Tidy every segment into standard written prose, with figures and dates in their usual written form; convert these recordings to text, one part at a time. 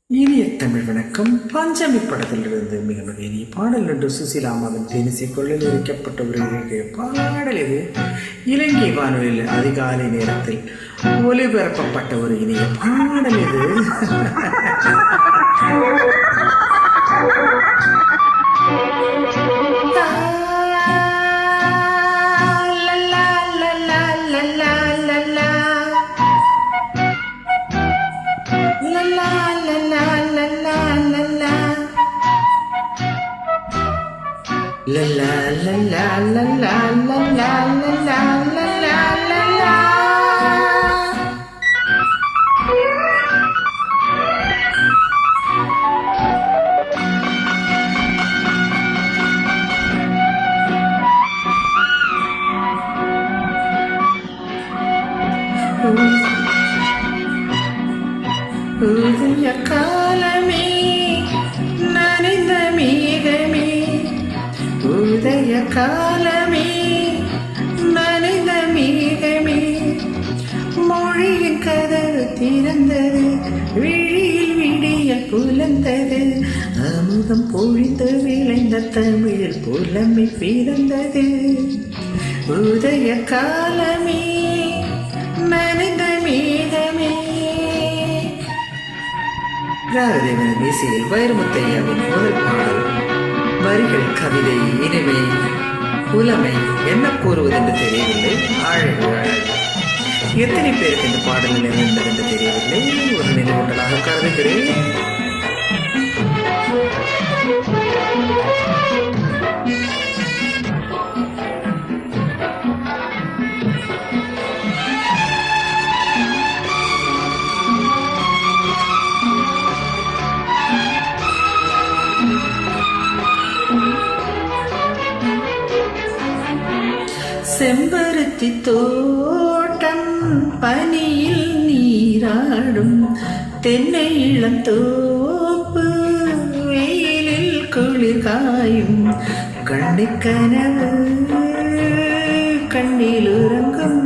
இனிய தமிழ் வணக்கம். பஞ்சமி படத்திலிருந்து மிக மிக இனிய பாடல் என்று சுசீலாமாவின் தேனிசை கொள்ளில் இருக்கப்பட்ட ஒரு இலங்கை பாடல். இது இலங்கை வானொலியில் அதிகாலை நேரத்தில் ஒலிபரப்பப்பட்ட ஒரு இனிய பாடல். இது La la la la la la la la la la la la la. உதய காலமே நனைந்த மேகமே, உதய காலமே நனைந்த மேகமே, மொழியின் கதவு திறந்தது, விழியில் விடியல் புலந்தது, அமுதம் பொழிந்து விளைந்த தமிழில் புலமை பிறந்தது. உதய காலமே நனைந்த மேகமே. ராகதேவன் இசையில் வைரமுத்தையாவின் முதல் பாடல். வரிகள் கவிதை, இனிமை, புலமை, என்ன கூறுவதென்று தெரியவில்லை. அழகு அழகு. எத்தனை பேருக்கு இந்த பாடலில் இருந்தது என்று தெரியவில்லை. ஒரு நினைவூட்டலாக கருதுகிறேன். செம்பருத்தி தோட்டம் பனியில் நீராடும், தென்னை இளம் தோப்பு வெயிலில் குளிர் காயும், கண்ணை கனவு கண்ணில் உறங்கும்,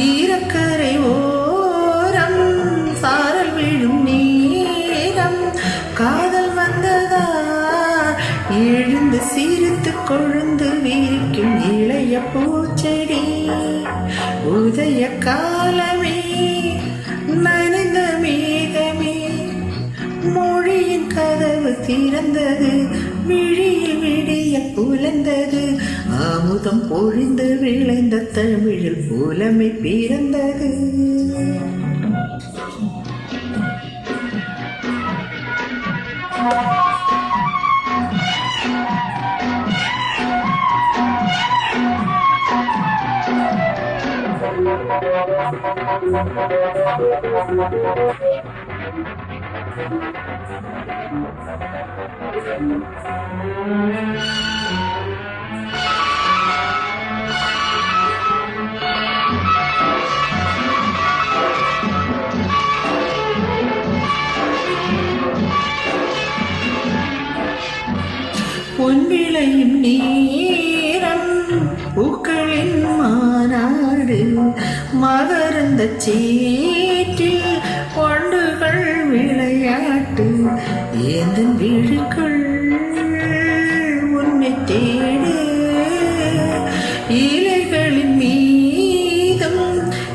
ஈரக்கரை ஓரம் சாரல் விழும் நேரம், காதல் வந்ததா எழுந்து சிரித்து கொழுந்து வீரிக்கும் இளைய பூச்செடி. உதய காலமே நனைந்த மேகமே, மொழியின் கதவு திறந்தது, விழியில் விடிய புலந்தது, அமுதம் பொழிந்து விளைந்த தமிழில் புலமை பிறந்தது. பொன்விளையும் நேரம் பூக்களின் மாநாடு, மகரந்த சேற்றில் கொண்டுகள் விளையாட்டு, ஏந்தன் விழிகள் உன்னை தேடு, இலைகளின் மீதும்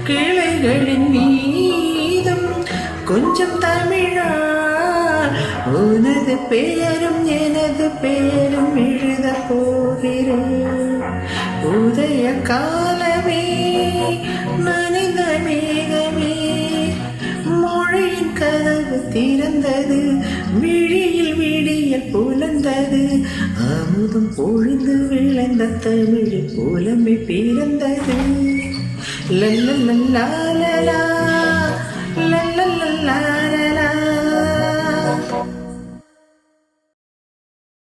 கிளைகளின் மீதும் கொஞ்சம் தமிழா, உனது பெயரும் எனது பெயரும் எழுத போகிறேன். உதய காலமே நனைந்த மேகமே, மொழியின் கதவு திறந்தது, விழியில் விடியல் புலந்தது, அமுதம் பொழிந்து விளைந்த தமிழில் புலமை பிறந்தது. லல்லா லல்லா